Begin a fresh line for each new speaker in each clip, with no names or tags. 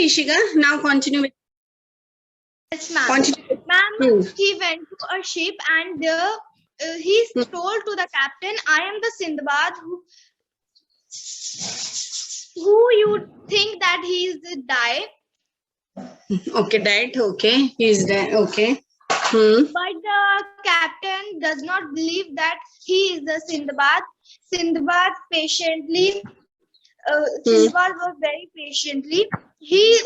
Ishika, now continue with.
Yes, ma'am.
Continue.
Ma'am, he went to a ship and he told to the captain, I am the Sindbad who you think that he is die.
Okay, died. Okay, he's dead. Okay.
But the captain does not believe that he is the Sindbad. Sindbad patiently, Sindbad was very patiently. He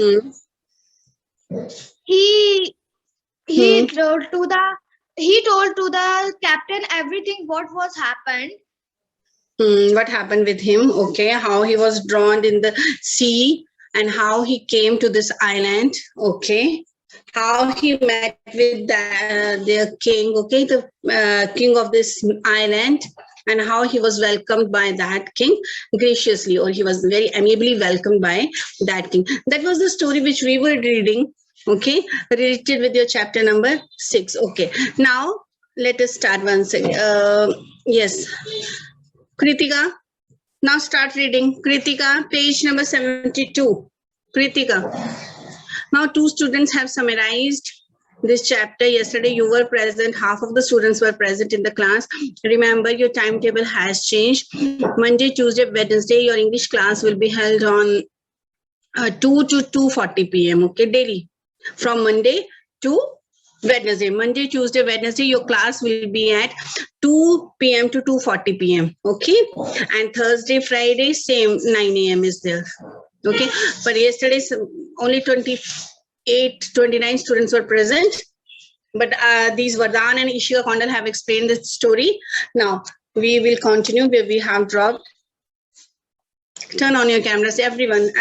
told to the captain everything what was happened.
What happened with him? Okay, how he was drowned in the sea and how he came to this island. Okay, how he met with their king. Okay, the king of this island, and how he was welcomed by that king graciously, or he was very amiably welcomed by that king. That was the story which we were reading. Okay, related with your chapter number 6. Okay, now let us start once again. Yes. Kritika, now start reading. Kritika, page number 72. Kritika. Now 2 students have summarized this chapter. Yesterday you were present. Half of the students were present in the class. Remember, your timetable has changed. Monday, Tuesday, Wednesday, your English class will be held on 2 to 2:40 p.m. Okay, daily. From Monday to Wednesday. Monday, Tuesday, Wednesday, your class will be at 2 p.m. to 2:40 p.m. Okay, and Thursday, Friday, same 9 a.m. is there. Okay, but yesterday only 29 students were present. But these Vardhan and Ishika Kondal have explained the story. Now we will continue where we have dropped. Turn on your cameras, everyone.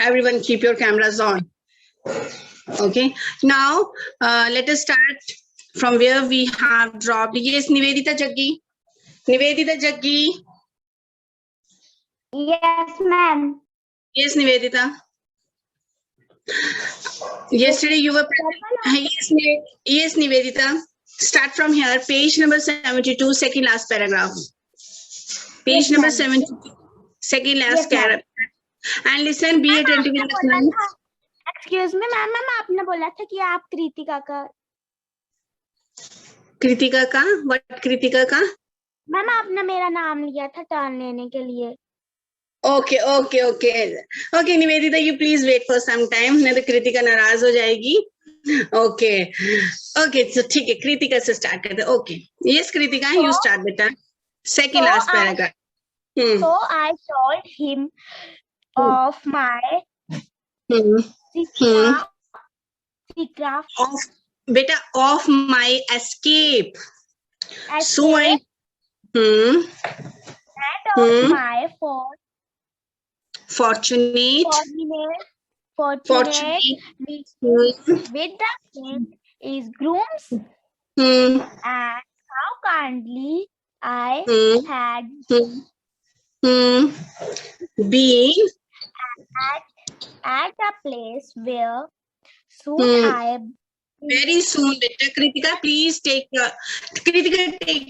Everyone, keep your cameras on. Okay, now let us start from where we have dropped. Yes, Nivedita Jaggi.
Yes, ma'am.
Yes, Nivedita. Yesterday you were present. Yes, Nivedita. Start from here. Page number 72, second last paragraph. Page number 72, second last paragraph. And listen, be attentive in the class.
Excuse me, ma'am आपने बोला था कि आप कृतिका का
what Kritika का?
Ma'am आपने मेरा नाम लिया था टर्न लेने के लिए.
Okay, Nivedita, you please wait for some time. नहीं तो कृतिका नाराज हो जाएगी. Okay, so ठीक है, कृतिका से start करते. Okay, yes, Kritika, you start बेटा. Second last paragraph.
So I told him of my
of my escape. So I
and of my fortunate with the king is grooms and how kindly I had
been
at a place where soon I
very soon, beta. Kritika, please take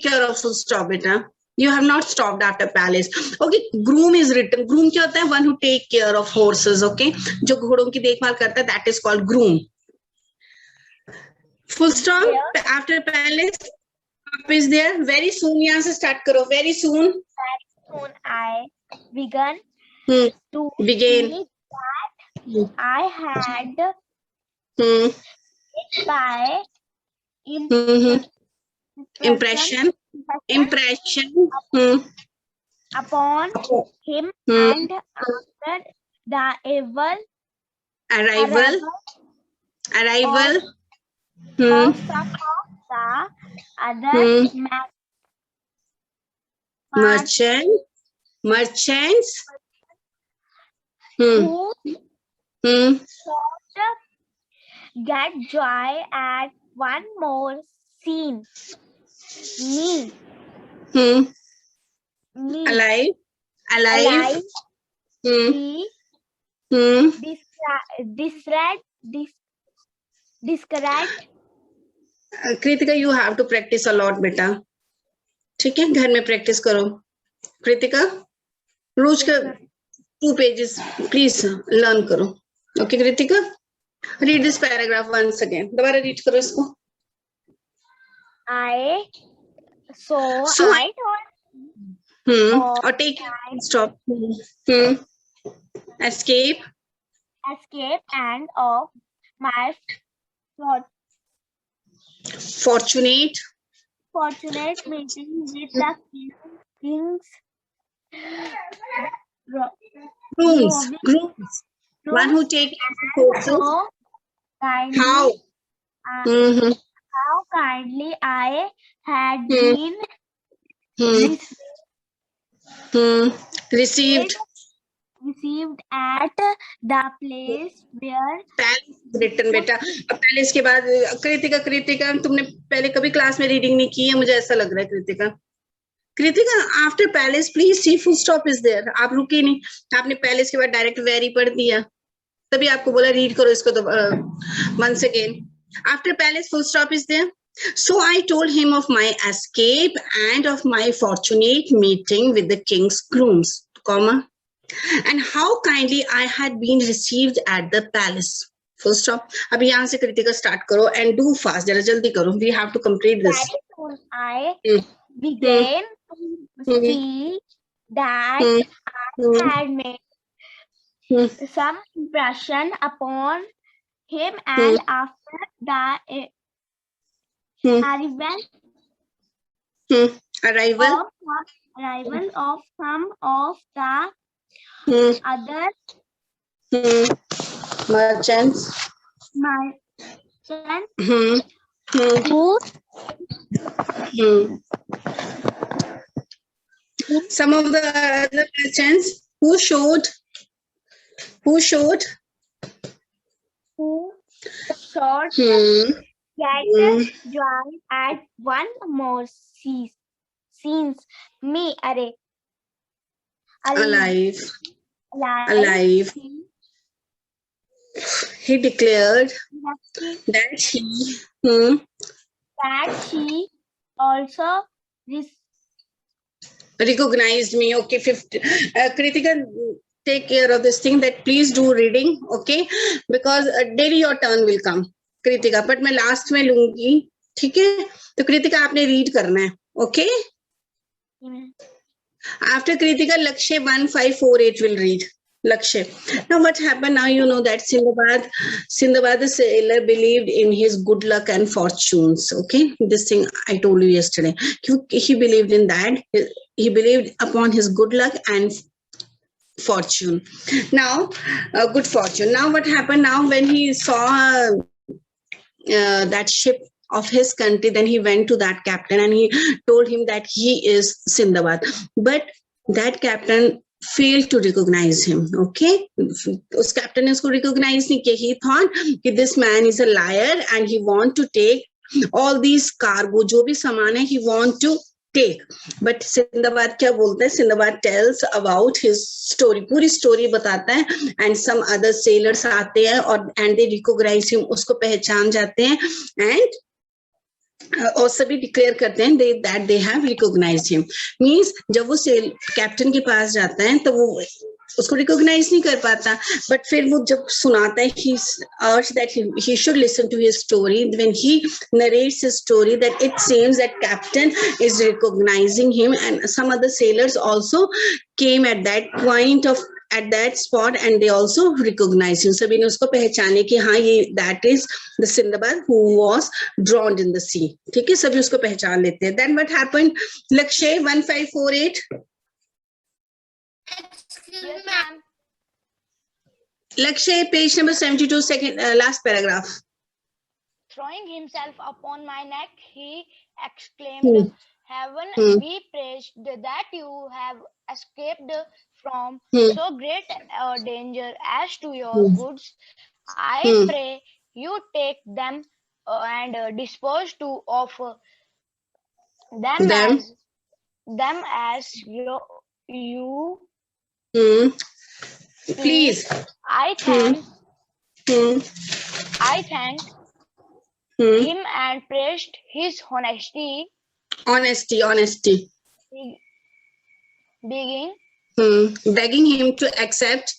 care of full stop, beta. You have not stopped after palace. Okay, groom is written. Groom क्या होता है? One who take care of horses. Okay, जो घोड़ों की देखभाल करता है, that is called groom. Full stop after palace. Up is there. Very soon यहाँ से start करो. Very soon
I began to
begin.
That I had by
impression
upon him and after the arrival of some of the other
merchants
who get joy at one more scene. Me.
Alive.
Described.
Kritika, you have to practice a lot, बेटा. ठीक है, घर में practice करो. कृतिका, रोज का 2 pages. Please learn करो. Okay, Kritika? Read this paragraph once again. दोबारा read करो इसको.
So I told
Or take it. Stop. Escape.
and of my
Fortunate.
fortunate meeting with the king's
Grooms. One who take horses.
so kindly,
How?
how kindly I had been
Received.
received at the place where
Palace written बेटा. अब palace के बाद कृतिका तुमने पहले कभी class में reading नहीं की है, मुझे ऐसा लग रहा है. Kritika after palace please see full stop is there. आप रुके नहीं, आपने पैलेस के बाद डायरेक्ट वेरी पढ़ दिया, तभी आपको बोला रीड करो इसको. तो once again, after palace full stop is there. So I told him of my escape and of my fortunate meeting with the king's grooms, comma, and how kindly I had been received at the palace. Full stop. अब यहाँ से Kritika start करो and do fast. जरा जल्दी करो. We have to complete this.
I began to see that I had made some impression upon him, and after the arrival of some of the other
merchants some of the other merchants who showed
get joy at one more scenes me
alive. He declared that he
also
recognized me. Okay, 50. Kritika, take care of this thing, that please do reading, okay, because daily your turn will come. Kritika, but मैं last में लूंगी, ठीक है? तो कृतिका आपने read करना है, okay? After Kritika, Lakshay 1548 will read. Lakshay. Now what happened? Now you know that Sindbad the sailor believed in his good luck and fortunes. Okay, this thing I told you yesterday. He believed in that. He believed upon his good luck and fortune. Now, good fortune. Now what happened? Now when he saw that ship of his country, then he went to that captain and he told him that he is Sindbad. But that captain failed to recognize him. Okay, us captain ne usko recognize nahi kiya. He thought that this man is a liar and he want to take all these cargo, jo bhi saman hai, he want to take. But Sindbad क्या बोलता है? Sindbad tells about his story, पूरी story बताता है, and some other sailors आते हैं और and they recognize him, उसको पहचान जाते हैं, and और सभी डिक्लेयर करते हैं that they have recognized him. Means जब वो कैप्टन के पास जाता है तो वो उसको रिकॉग्नाइज नहीं कर पाता, बट फिर वो जब सुनाता है, he urged that he should listen to his story. When he narrates his story, that it seems that captain is recognizing him, and some other sailors also came at that point of at that spot and they also recognized him. सभी ने उसको पहचाने कि हाँ ये that is the Sindbad who was drowned in the sea. ठीक है, सभी उसको पहचान लेते हैं. Then what happened? Lakshay 1548. Lakshay, page number 72, second last paragraph.
Throwing himself upon my neck, he exclaimed, Heaven be praised that you have escaped from so great a danger as to your goods. I pray you take them and dispose of them as you
Please.
I thank him and praised his honesty.
Honesty.
Begging
Begging him to accept.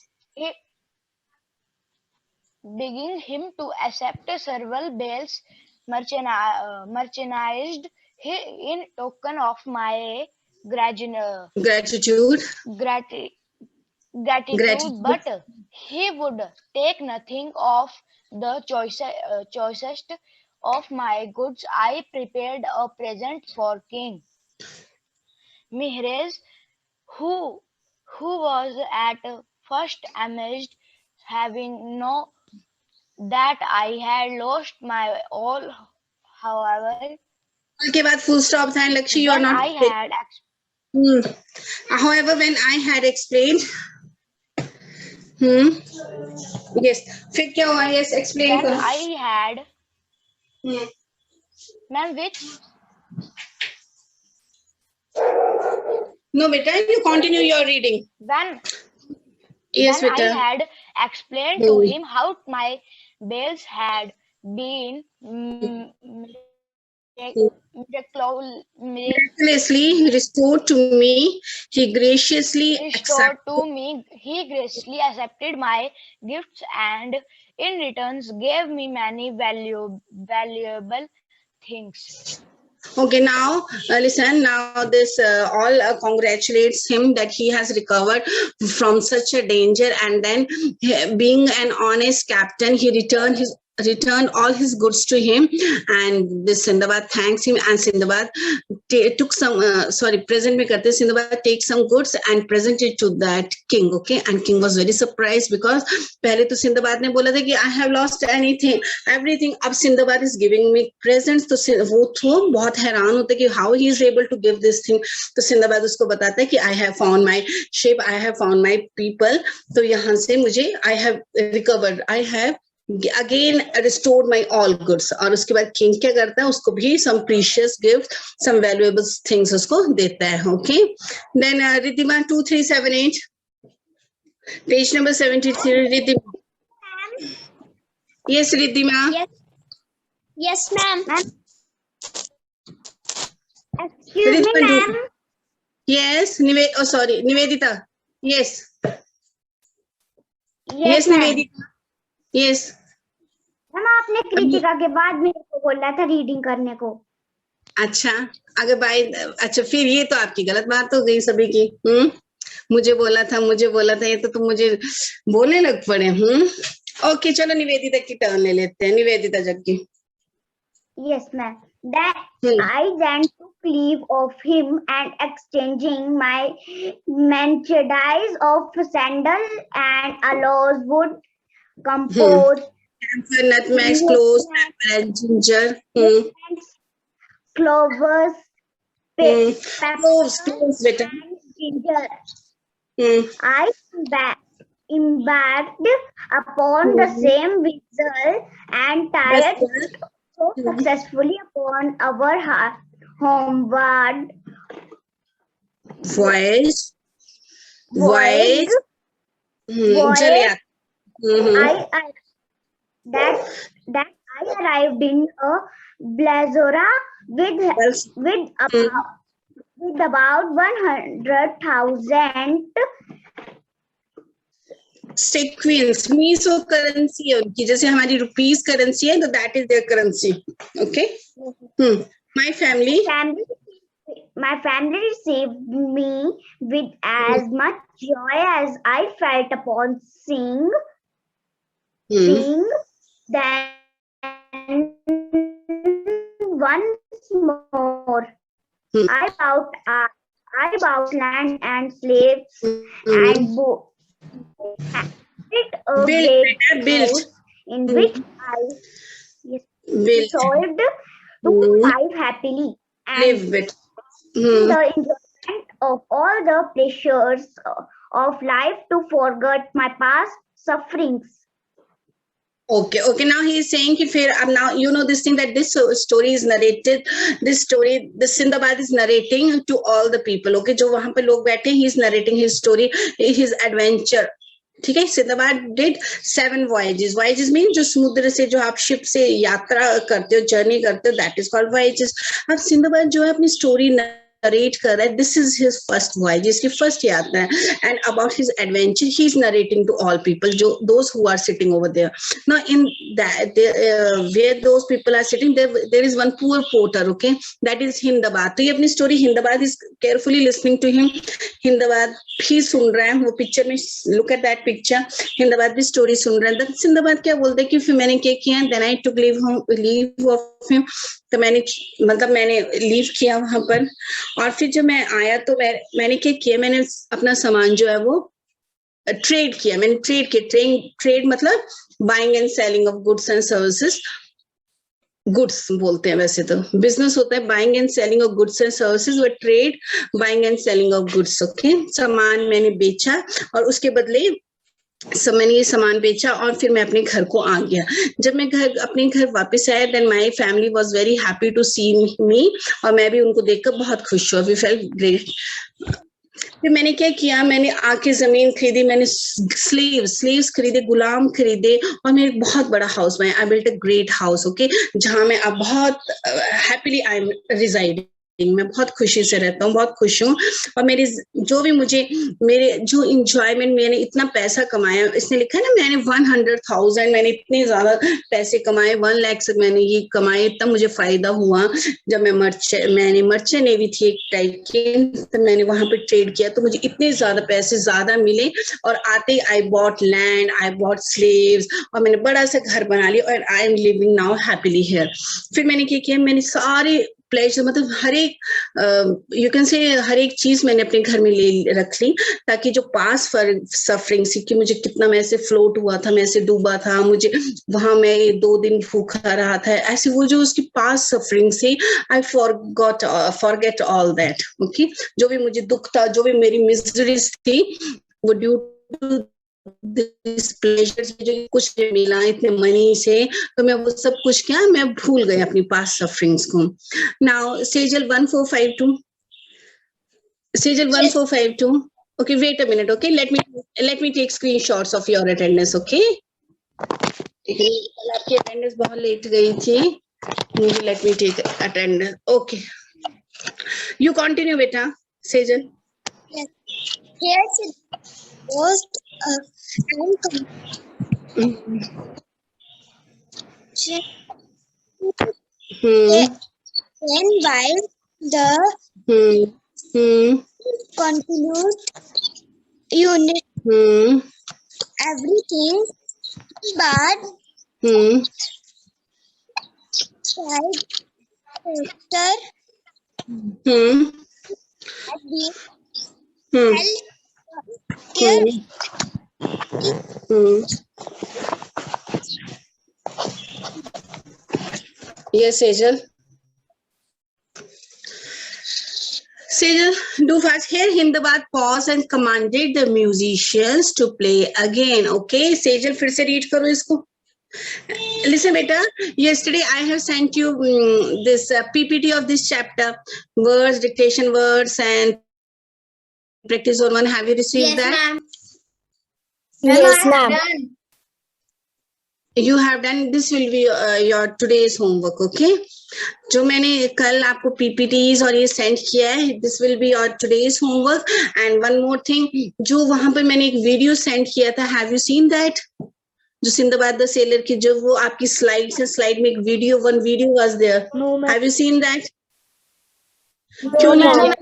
Begging him to accept several bales merchandised in token of my
Gratitude.
gratitude, but he would take nothing of the choicest of my goods. I prepared a present for King Mihrez, who was at first amazed, having known that I had lost my all. However,
के बाद full stop था, Lakshmi, you are
when
not.
I had
However, when I had explained. Yes. फिर क्या हुआ? Yes, explain.
when I had ma'am, which
no, beta, you continue your reading.
Yes, when I had explained to him how my bales had been
miraculously restored to me, he graciously
accepted my gifts, and in returns gave me many valuable things.
Okay, now listen. Now this all congratulates him that he has recovered from such a danger, and then being an honest captain, he returned all his goods to him, and this Sindbad thanks him, and Sindbad took some present में करते Sindbad take some goods and presented to that king. Okay, and king was very surprised because पहले तो Sindbad ने बोला था कि I have lost everything. अब Sindbad is giving me presents, तो वो तो बहुत हैरान होते कि how he is able to give this thing. तो Sindbad उसको बताता है कि I have found my ship, I have found my people. तो यहाँ से मुझे I have recovered, I have again restored my all goods. और उसके बाद किंग क्या करता है, उसको भी some precious gifts, some valuable things उसको देता है. Okay, then Riddhima 2378, page number 73. Riddhima. Yes, Riddhima.
Yes, ma'am. Excuse me, ma'am.
Yes, Nivedita. Yes. Yes, Nivedita. Yes.
Ma'am आपने कृतिका के बाद मेरे को बोला था रीडिंग करने को.
अच्छा, अगर बाय अच्छा फिर ये तो आपकी गलत बात हो गई सभी की. मुझे बोला था ये तो तुम मुझे बोलने लग पड़े. ओके, चलो निवेदिता की टर्न ले लेते हैं. Nivedita Jaggi.
Yes, ma'am. That I then took leave of him and exchanging my merchandise of sandal and aloes wood, compost,
camphor, nutmeg, cloves, pepper, and ginger.
Cloves,
cloves, beta.
and ginger. I embarked upon the same vessel and tied so successfully upon our homeward voyage. That I arrived in a Blazora with about 100,000
sequins. Meso currency है उनकी, जैसे हमारी rupees currency है, तो that is their currency. Okay. My family
received me with as much joy as I felt upon seeing then once more. I bought land and slaves and built a great house in which I resolved to live happily and
live with
the enjoyment of all the pleasures of life to forget my past sufferings.
Okay, now he is saying कि फिर अब now you know this thing that this story is narrated, this Sindbad is narrating to all the people. Okay, जो वहाँ पे लोग बैठे, he is narrating his story, his adventure. ठीक है. Sindbad did 7 voyages. Voyages mean जो समुद्र से जो आप शिप से यात्रा करते हो, जर्नी करते हो, that is called voyages. अब Sindbad जो है अपनी story नरेट कर रहा है, this is his first voyage, इसकी फर्स्ट यात्रा है, and about his adventure he is narrating to all people, जो those who are sitting over there. Now in that where those people are sitting, there is one poor porter, okay, that is Hindbad. तो ये अपनी story Hindbad is carefully listening to him. Hindbad भी सुन रहा है, वो picture में look at that picture, Hindbad भी स्टोरी सुन रहा है. हिंदबाद क्या बोलते हैं कि फिर मैंने क्या किया, then I took leave of him, तो मैंने लीव किया वहां पर. और फिर जब मैं आया तो मैंने क्या किया, मैंने अपना सामान जो है वो ट्रेड किया. मैंने ट्रेड मतलब buying and selling of goods and services. Goods बोलते हैं वैसे तो, बिजनेस होता है buying and selling of goods and services, वो trade buying and selling of goods. Okay, सामान मैंने बेचा और उसके बदले मैंने ये सामान बेचा और फिर मैं अपने घर को आ गया. जब मैं अपने घर वापस आया, then my family was very happy to see me, और मैं भी उनको देखकर बहुत खुश हुआ. We felt great. फिर मैंने क्या किया, मैंने आके जमीन खरीदी, मैंने स्लीव्स खरीदे, गुलाम खरीदे, और मैं एक बहुत बड़ा हाउस बनाया. I built a great house, okay, जहां मैं अब बहुत हैप्पीली आई एम रिजाइडिंग. मैं बहुत खुशी से रहता हूँ, बहुत खुश हूँ. और मेरे जो इंजॉयमेंट, मैंने इतना पैसा कमाया, इसने लिखा है ना, मैंने 100,000, मैंने इतने ज्यादा पैसे कमाए, 1 लाख से मैंने ये कमाए. तब मुझे फायदा हुआ जब मैंने मर्चेंट नेवी थी एक टाइप की, तो मैंने वहां पे ट्रेड किया, तो मुझे इतने ज्यादा पैसे ज्यादा मिले. और आते ही I bought land, I bought slaves, और मैंने बड़ा सा घर बना लिया, और I am living now happily here. फिर मैंने क्या किया, मैंने सारे प्लेजर, मतलब हर एक यू कैन से हर एक चीज मैंने अपने घर में ले रख ली, ताकि जो पास सफरिंग सी कि मुझे कितना मैं ऐसे फ्लोट हुआ था, मैं ऐसे डूबा था, मुझे वहां मैं 2 दिन भूखा रहा था, ऐसे वो जो उसकी पास सफरिंग से I forget all that. Okay, जो भी मुझे दुख था, जो भी मेरी मिजरीज थी, वो ड्यू टू दिस प्लेजर, जो कुछ मिला इतने मनी से, तो मैं वो सब कुछ क्या, मैं भूल गई अपनी पास्ट सफरिंग्स को. Now Sejal 1452, Sejal 1452. okay, wait a minute. okay, let me take screenshots of your attendance. okay, कल आपकी अटेंडेंस बहुत लेट गई थी. let me take attendance. okay, you continue beta Sejal.
Yes, it was then while the continued unit everything but side after
Yes, Sejal. Sejal, do fast. Here, Hindabad paused and commanded the musicians to play again. Okay, Sejal, फिर से read करो इसको. Listen, beta. Yesterday, I have sent you this PPT of this chapter, words, dictation, words, and practice on one. Have you received that?
ma'am.
Yes, ma'am.
You have done. This will be your today's homework. Okay, जो मैंने कल आपको PPTs और ये send किया है, this will be your today's homework. And one more thing, जो वहां पर मैंने एक वीडियो सेंड किया था, have you seen that? जो सिंदबाद द सेलर की, जो वो आपकी स्लाइड से, स्लाइड में एक video, one video was there.
No, ma'am.
Have you seen that?
No, ma'am.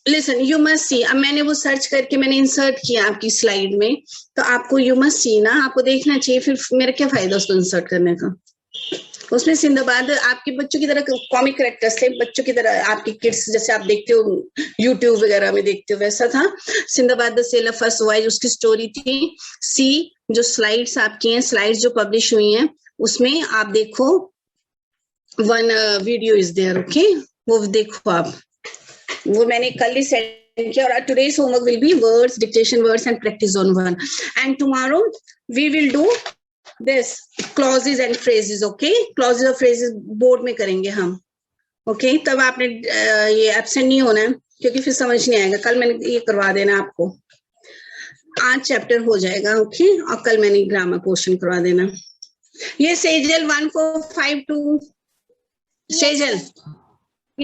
Listen, you must see. अब मैंने वो सर्च करके मैंने इंसर्ट किया आपकी स्लाइड में, तो आपको यू मस्ट सी ना, आपको देखना चाहिए. फिर मेरा क्या फायदा उसको इंसर्ट करने का. उसमें सिंदबाद आपके बच्चों की तरह कॉमिक कैरेक्टर्स थे, बच्चों की तरह आपकी किड्स जैसे आप देखते हो यूट्यूब वगैरह में देखते हो, वैसा था. Sinbad the seller first voyage उसकी स्टोरी थी. सी, जो स्लाइड्स आपकी हैं, स्लाइड्स जो पब्लिश हुई हैं, उसमें आप देखो, 1 वीडियो इज देयर. ओके, वो देखो आप, वो मैंने कल ही सेंड किया. और today's homework will be words, dictation, words and practice on 1. And tomorrow we will do this clauses and phrases. Okay, clauses और phrases बोर्ड में करेंगे हम. Okay, तब आपने ये एब्सेंट नहीं होना है, क्योंकि फिर समझ नहीं आएगा. कल मैंने ये करवा देना आपको, आज चैप्टर हो जाएगा. ओके, और कल मैंने ग्रामर पोर्शन करवा देना. ये Sejal 1452, Sejal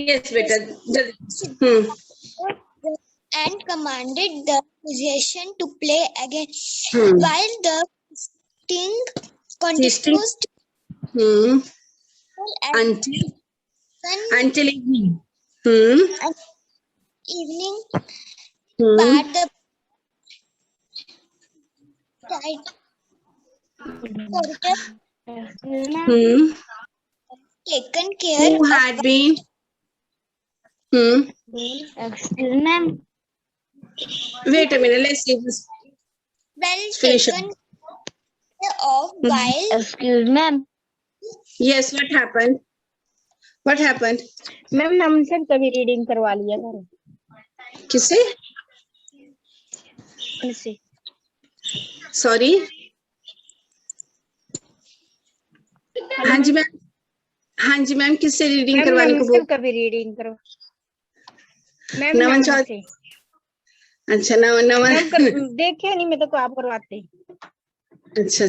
Yes, beta.
And commanded the musician to play again. While the sting continues to
until evening.
Evening, but the taken care
Who had been?
Excuse ma'am.
Wait a minute. Let's see this.
well
Finish
taken care of while
Excuse ma'am.
Yes, what happened? What happened?
Ma'am हमसे कभी reading करवा लिया करो
किसे?
हमसे
Sorry. हाँ जी ma'am. हाँ जी ma'am, किससे रीडिंग करवाने को बोल?
कभी रीडिंग करो मैम
नमन चौधरी. अच्छा नमन
देखिए नहीं मैं तो आप करवाते.
अच्छा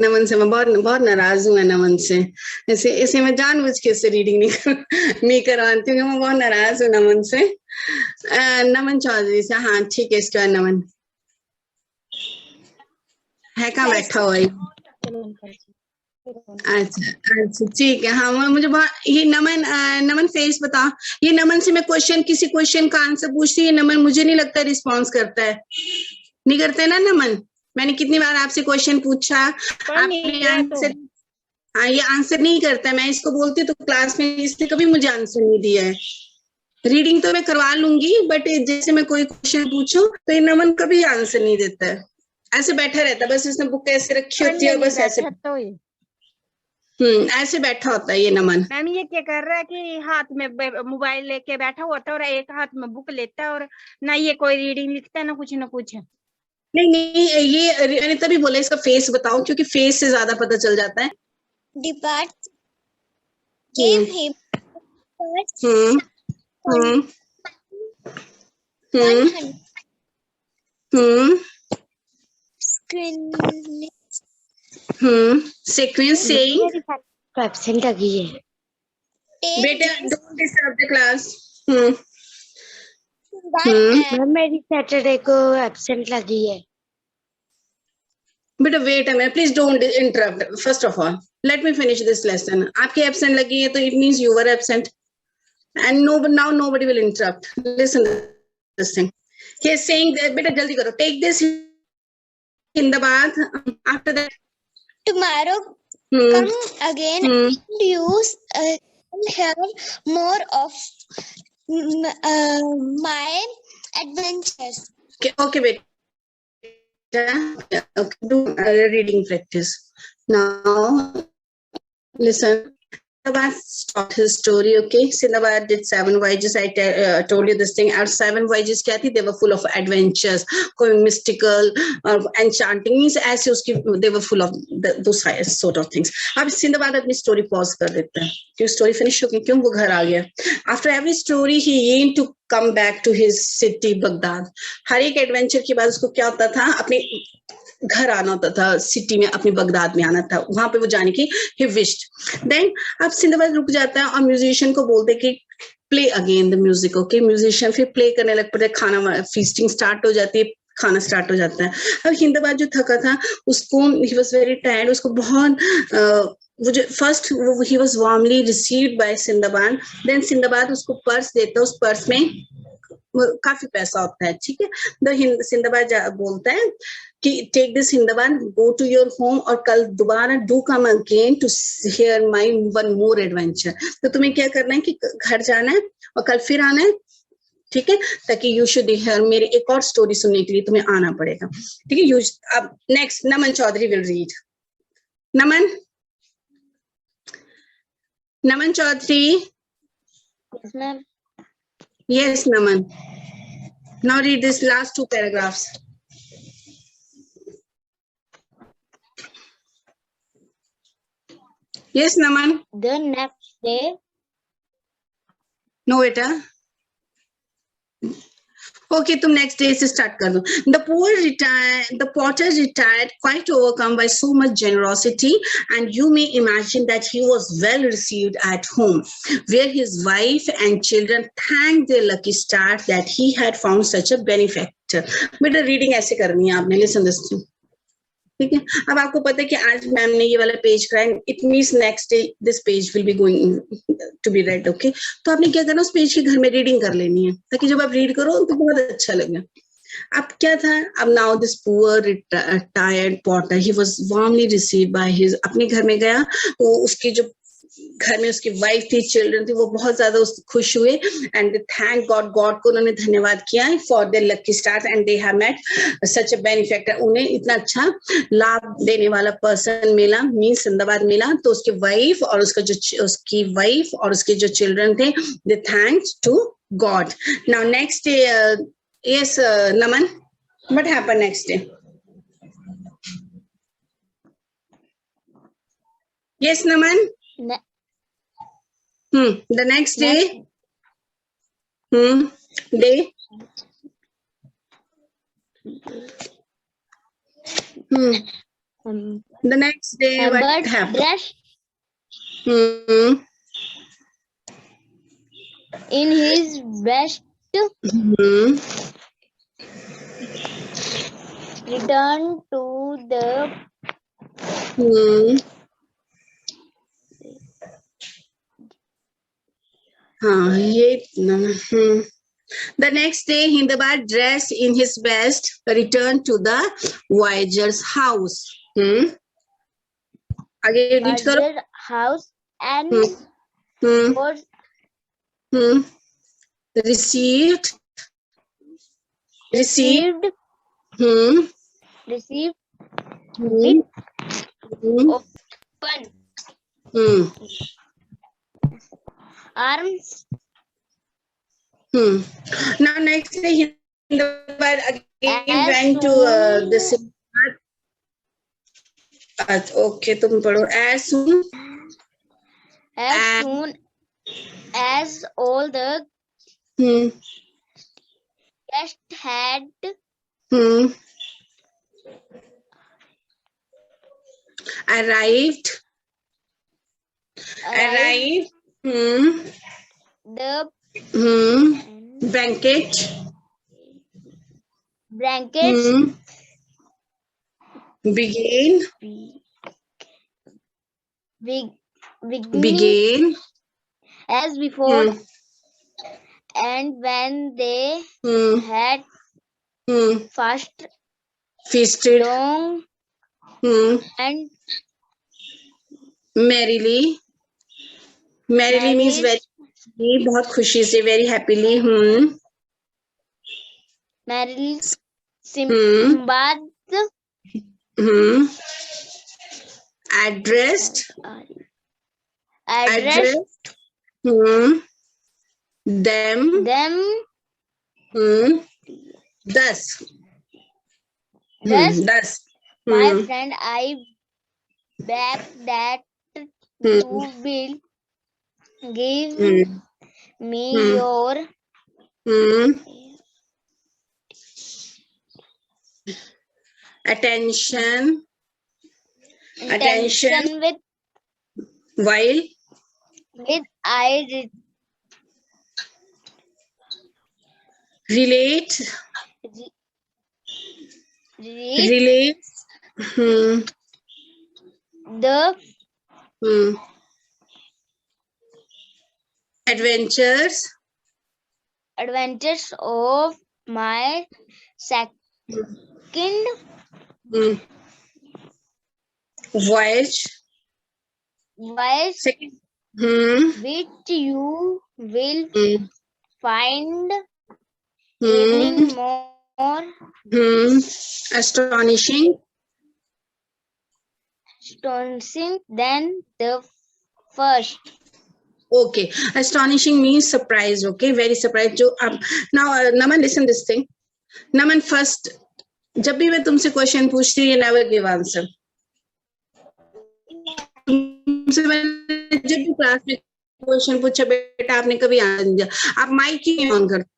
नमन से मैं बहुत नाराज हूँ नमन से. ऐसे मैं जानबूझ के इससे रीडिंग नहीं करवाती हूँ. मैं बहुत नाराज हूँ नमन से. नमन चौधरी से. हाँ ठीक है. इसके बाद नमन है कहाँ बैठा हुआ है? अच्छा ठीक है. हाँ मुझे ये नमन फेस बता. ये नमन से मैं किसी क्वेश्चन का आंसर पूछती है, नमन मुझे नहीं लगता रिस्पॉन्स करता है. नहीं करते ना नमन? मैंने कितनी बार आपसे क्वेश्चन पूछा, आपने आंसर. हाँ ये आंसर नहीं करता. मैं इसको बोलती तो क्लास में इसने कभी मुझे आंसर नहीं दिया है. रीडिंग तो मैं करवा लूंगी, बट जैसे मैं कोई क्वेश्चन पूछूं तो ये नमन कभी आंसर नहीं देता है. ऐसे बैठा रहता है. बस इसने बुक ऐसे रखी होती है, बस ऐसे ऐसे बैठा होता है ये नमन.
मैम ये क्या कर रहा है कि हाथ में मोबाइल लेके बैठा होता है और एक हाथ में बुक लेता है और ना ये कोई रीडिंग लिखता है ना कुछ.
नहीं ये मैंने तभी बोला इसका फेस बताओ, क्योंकि फेस से ज्यादा पता चल जाता है.
depart gave him
sequence saying
absent आ गई है
बेटा don't disturb the class.
Ma'am मेरी सैटरडे को एब्सेंट लगी है.
But wait a minute, please don't interrupt. First of all, let me finish this lesson. आपकी absent लगी है तो it means you were absent, and now nobody will interrupt. Listen to this thing. He is saying that बेटा जल्दी करो. Take this in the bath. After that,
tomorrow come again and use hear more of my adventures.
Okay, wait. Okay, do reading practice. Now, listen. Sindbad stopped his story. Okay, Sindbad did 7 voyages. I told you this thing. Our 7 voyages क्या थी? They were full of adventures, कोई mystical or enchanting means ऐसे उसकी they were full of those sort of things. अब Sindbad अपनी story pause कर देता है. क्यों story finish हो गई? क्यों वो घर आ गया? After every story he aimed to come back to his city Baghdad. हर एक adventure के बाद उसको क्या होता था? अपने घर आना होता था, सिटी में अपने बगदाद में आना था. वहां पे वो जाने की he wished. Then अब सिंदबाद रुक जाता है और म्यूजिशियन को बोलते कि play again the music. Okay, musician फिर प्ले करने लग पड़ता है. खाना फीस्टिंग स्टार्ट हो जाती है, खाना स्टार्ट हो जाता है. अब सिंदबाद जो थका था उसको he was very tired. उसको बहुत वो जो first he was warmly received by Sinbad. Then Sinbad उसको पर्स देता है. उस पर्स में काफी पैसा होता है. ठीक है, तो सिंदबाद बोलता है कि take this Hindbad, go to your home और कल दोबारा do come again to here my one more adventure. तो तुम्हें क्या करना है कि घर जाना है और कल फिर आना है. ठीक है, ताकि यू शुड हियर मेरी एक और स्टोरी सुनने के लिए तुम्हें आना पड़ेगा. ठीक है. अब next Naman Chaudhary will read. Naman Chaudhary.
Yes, ma'am.
Yes, Naman. Now read this last 2 paragraphs. Yes, Naman.
The next day.
No, beta. Okay, तुम next day से start कर दो. The potter retired quite overcome by so much generosity, and you may imagine that he was well received at home, where his wife and children thanked their lucky stars that he had found such a benefactor. बेटा reading ऐसे करनी है आपने. Listen this thing. ठीक है. अब आपको पता है कि आज मैम ने ये वाला पेज कराया. It means next day this page will be going to be red. Okay, तो आपने क्या करना, उस पेज की घर में रीडिंग कर लेनी है, ताकि जब आप रीड करो तो बहुत अच्छा लगे. अब क्या था, अब now this poor retired Potter, he was warmly received by his, अपने घर में गया, वो उसकी जो घर में उसकी वाइफ थी, चिल्ड्रन थी, वो बहुत ज्यादा खुश हुए. एंड थैंक गॉड, गॉड को उन्होंने धन्यवाद किया for their lucky stars, and they have met such a benefactor. उन्हें इतना अच्छा लाभ देने वाला पर्सन मिला, मींस सिंदाबाद मिला. तो उसकी वाइफ और उसकी वाइफ और उसके जो चिल्ड्रन थे, they thanks to God. Now next day, yes Naman, what happened next day? Yes Naman. The next day. Day. The next day, what happened?
In his best, returned to the
The next day, Hindabad, dressed in his best, returned to the voyager's house. आगे read करो.
house and was
received
open arms.
Now next day, Hindabad again went to the Siddharth. Okay, तुम पढ़ो. As soon
as all the guests had
arrived.
The
blankets began
as before, and when they had
feasted
long and
merrily means very, बहुत खुशी से, very happily.
merrily Simbad
addressed them thus.
My friend, I beg that you will give me your
attention
with
while
I
relate
the
adventures
of my second
voyage,
which you will find even more
astonishing
than the first.
Okay, astonishing means surprised. Okay, very surprised. जो अब now Naman, listen this thing. Naman, first जब भी मैं तुमसे question पूछती हूँ, you never give answer. तुमसे मैंने जब भी क्लास में क्वेश्चन पूछा, बेटा आपने कभी आंसर नहीं दिया. आप माइक क्यों ऑन करते?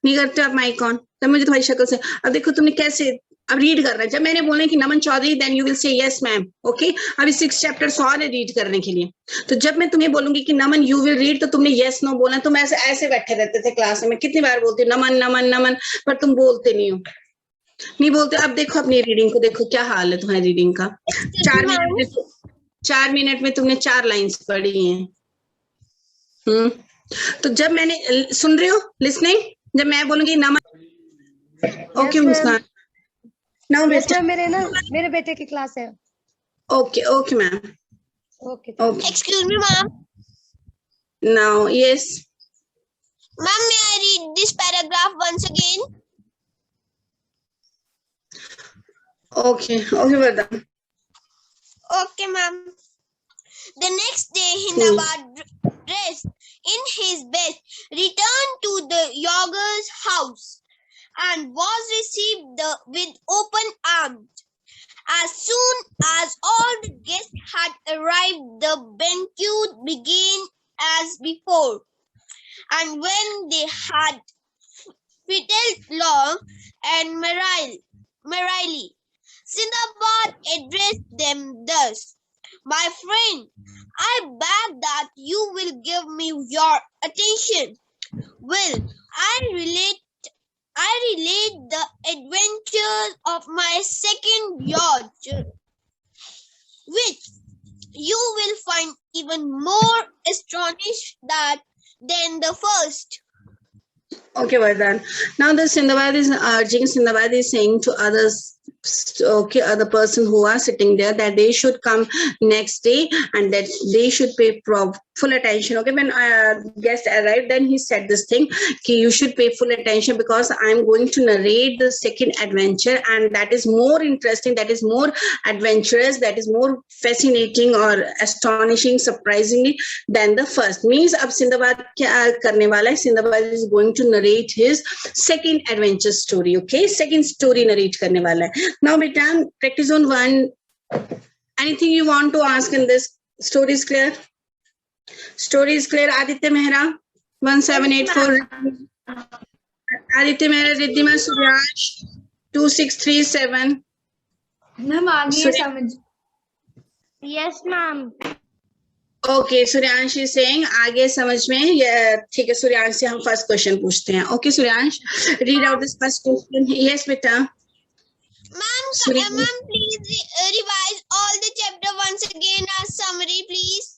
नहीं करते आप माइक ऑन? तब मुझे तुम्हारी शक्ल से, अब देखो तुमने कैसे अब रीड करना है। जब मैंने बोला कि Naman Chaudhary, then you will say yes ma'am, okay. अभी 6 चैप्टर्स और है रीड करने के लिए, तो जब मैं तुम्हें बोलूंगी कि नमन यू विल रीड, तो तुमने यस नो बोलना। तुम ऐसे ऐसे बैठे रहते थे क्लास में, कितनी बार बोलती हो नमन नमन नमन, पर तुम बोलते नहीं हो, नहीं बोलते। अब देखो अपनी रीडिंग को, देखो क्या हाल है तुम्हारी रीडिंग का। 4 मिनट में तुमने 4 लाइन्स पढ़ी हैं। तो जब मैंने, सुन रहे हो, लिसनिंग, जब मैं बोलूंगी नमन, ओके मुस्कान, नाउ बेटा
मेरे बेटे की क्लास है।
Okay okay ma'am,
okay
okay
Excuse me, ma'am.
Now yes
Ma'am, may I read this paragraph once again?
Okay okay वरदान।
Okay, ma'am. The next day, Hindabad, dressed in his best, returned to the yoga's house and was received with open arms. As soon as all the guests had arrived, the banquet began as before. And when they had fiddled long and merrily, Sindbad addressed them thus: "My friend, I beg that you will give me your attention. Will I relate the adventures of my second voyage, which you will find even more astonished than the first."
Okay, Vardhan. Now the Sindbad is urging, Sindbad is saying to others, okay, other person who are sitting there, that they should come next day and that they should pay full attention. Okay, when guest arrived, then he said this thing, कि you should pay full attention because I'm going to narrate the second adventure, and that is more interesting, that is more adventurous, that is more fascinating or astonishing, surprisingly, than the first. Means अब Sindbad क्या करने वाला है? Sindbad is going to narrate his second adventure story. Okay, second story narrate करने वाला है. Now beta, practice on 1. Anything you want to ask in this? Story is clear? Story is clear. Aditya Mehra 1784. Aditya Mehra, Riddhima Suryash 2637.
Ma'am आ गई है समझ।
Yes, ma'am.
Okay, Suryansh is saying आगे समझ में, ठीक है। सूर्यांश से हम फर्स्ट क्वेश्चन पूछते हैं। Okay, Suryansh, read out this first question. Yes, beta.
Ma'am, please revise all the chapter once again as summary, please.